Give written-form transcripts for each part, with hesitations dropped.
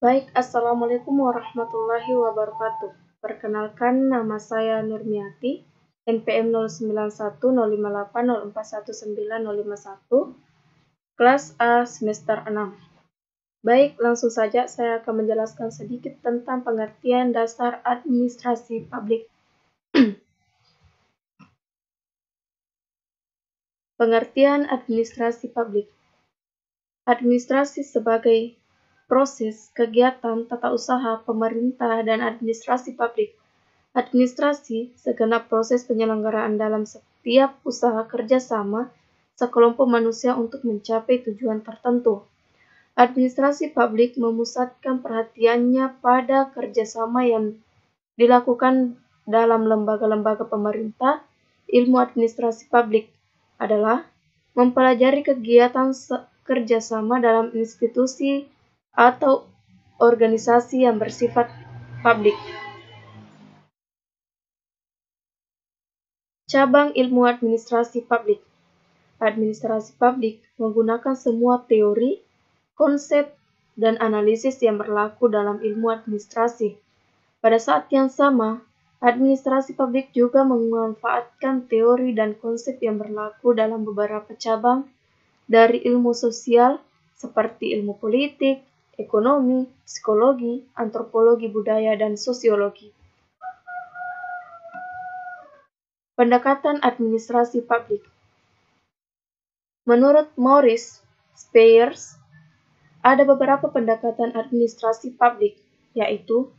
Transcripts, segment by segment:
Baik, Assalamualaikum warahmatullahi wabarakatuh. Perkenalkan, nama saya Nurmiati, NPM 091058041951, kelas A semester 6. Baik, langsung saja saya akan menjelaskan sedikit tentang pengertian dasar administrasi publik. Pengertian administrasi publik. Administrasi sebagai proses, kegiatan, tata usaha, pemerintah, dan administrasi publik. Administrasi, segenap proses penyelenggaraan dalam setiap usaha kerjasama sekelompok manusia untuk mencapai tujuan tertentu. Administrasi publik memusatkan perhatiannya pada kerjasama yang dilakukan dalam lembaga-lembaga pemerintah. Ilmu administrasi publik adalah mempelajari kegiatan kerjasama dalam institusi atau organisasi yang bersifat publik. Cabang ilmu administrasi publik. Administrasi publik menggunakan semua teori, konsep, dan analisis yang berlaku dalam ilmu administrasi. Pada saat yang sama, administrasi publik juga memanfaatkan teori dan konsep yang berlaku dalam beberapa cabang dari ilmu sosial seperti ilmu politik, ekonomi, psikologi, antropologi budaya, dan sosiologi. Pendekatan administrasi publik. Menurut Maurice Speirs, ada beberapa pendekatan administrasi publik, yaitu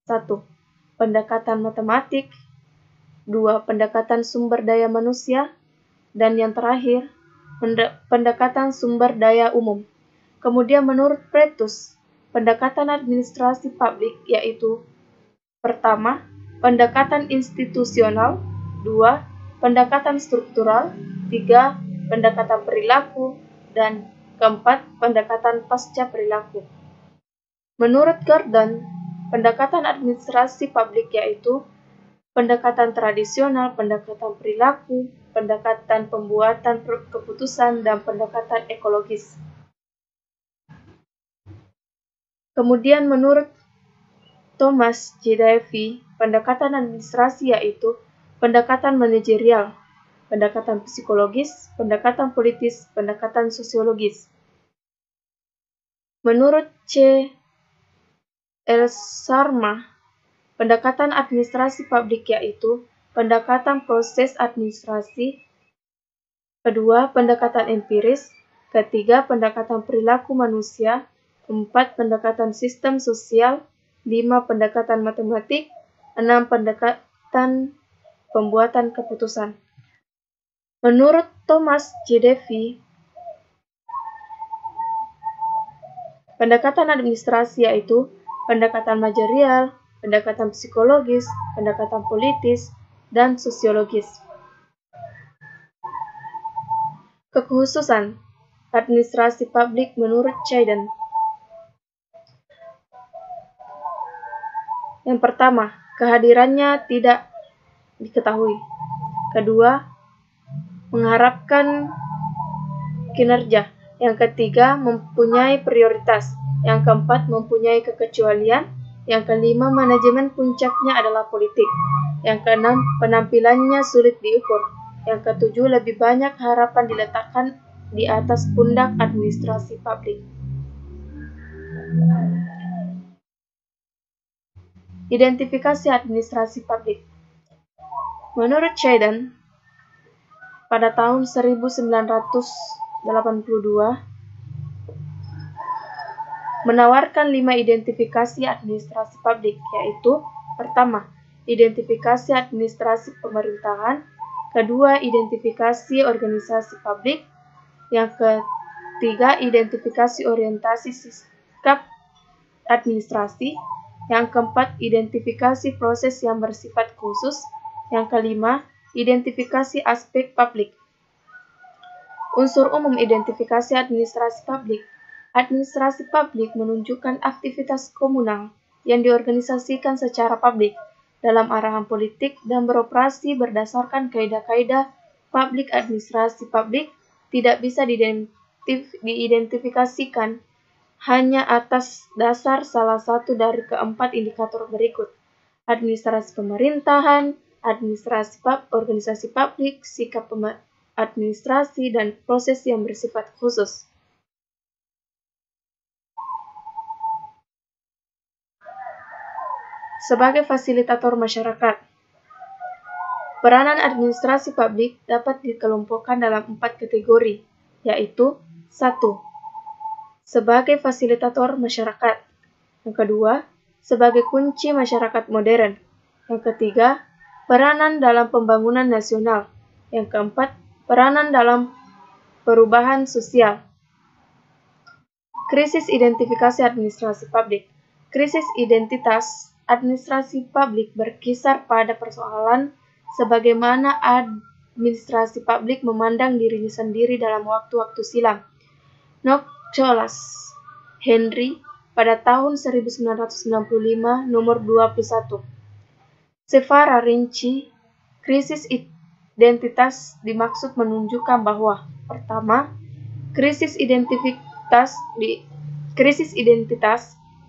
1. Pendekatan matematik, 2. Pendekatan sumber daya manusia, dan yang terakhir, pendekatan sumber daya umum. Kemudian menurut Pretus, pendekatan administrasi publik yaitu pertama, pendekatan institusional, 2. Pendekatan struktural, 3. Pendekatan perilaku, dan keempat, pendekatan pasca perilaku. Menurut Gordon, pendekatan administrasi publik yaitu pendekatan tradisional, pendekatan perilaku, pendekatan pembuatan keputusan, dan pendekatan ekologis. Kemudian menurut Thomas J. Davey, pendekatan administrasi yaitu pendekatan manajerial, pendekatan psikologis, pendekatan politis, pendekatan sosiologis. Menurut C. L. Sharma, pendekatan administrasi publik yaitu pendekatan proses administrasi, kedua pendekatan empiris, ketiga pendekatan perilaku manusia, 4. Pendekatan sistem sosial, 5. Pendekatan matematik, 6. Pendekatan pembuatan keputusan. Menurut Thomas J. Davey, pendekatan administrasi yaitu pendekatan manajerial, pendekatan psikologis, pendekatan politis, dan sosiologis. Kekhususan administrasi publik menurut Chayden. Yang pertama, kehadirannya tidak diketahui. Kedua, mengharapkan kinerja. Yang ketiga, mempunyai prioritas. Yang keempat, mempunyai kekecualian. Yang kelima, manajemen puncaknya adalah politik. Yang keenam, penampilannya sulit diukur. Yang ketujuh, lebih banyak harapan diletakkan di atas pundak administrasi publik. Identifikasi administrasi publik. Menurut Chayden, pada tahun 1982, menawarkan 5 identifikasi administrasi publik, yaitu pertama, identifikasi administrasi pemerintahan, kedua, identifikasi organisasi publik, yang ketiga, identifikasi orientasi sikap administrasi, yang keempat, identifikasi proses yang bersifat khusus, yang kelima, identifikasi aspek publik. Unsur umum identifikasi administrasi publik. Administrasi publik menunjukkan aktivitas komunal yang diorganisasikan secara publik dalam arahan politik dan beroperasi berdasarkan kaidah-kaidah publik. Administrasi publik tidak bisa diidentifikasikan hanya atas dasar salah satu dari keempat indikator berikut: administrasi pemerintahan, administrasi organisasi publik, sikap administrasi, dan proses yang bersifat khusus. Sebagai fasilitator masyarakat, peranan administrasi publik dapat dikelompokkan dalam 4 kategori, yaitu 1. Sebagai fasilitator masyarakat. Yang kedua, sebagai kunci masyarakat modern. Yang ketiga, peranan dalam pembangunan nasional. Yang keempat, peranan dalam perubahan sosial. Krisis identifikasi administrasi publik. Krisis identitas administrasi publik berkisar pada persoalan sebagaimana administrasi publik memandang dirinya sendiri dalam waktu-waktu silam. Nocholas Henry pada tahun 1995 nomor 21. Secara rinci, krisis identitas dimaksud menunjukkan bahwa pertama, krisis identitas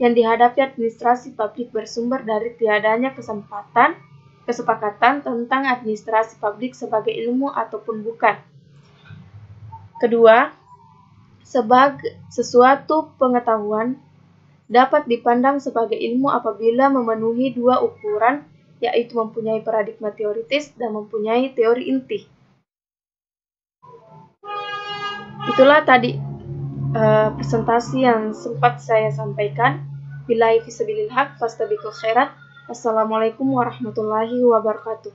yang dihadapi administrasi publik bersumber dari tiadanya kesepakatan tentang administrasi publik sebagai ilmu ataupun bukan. Kedua, sebagai sesuatu pengetahuan dapat dipandang sebagai ilmu apabila memenuhi 2 ukuran, yaitu mempunyai paradigma teoritis dan mempunyai teori inti. Itulah tadi presentasi yang sempat saya sampaikan. Billahi fisabilil haq fastabiqul khairat. Assalamualaikum warahmatullahi wabarakatuh.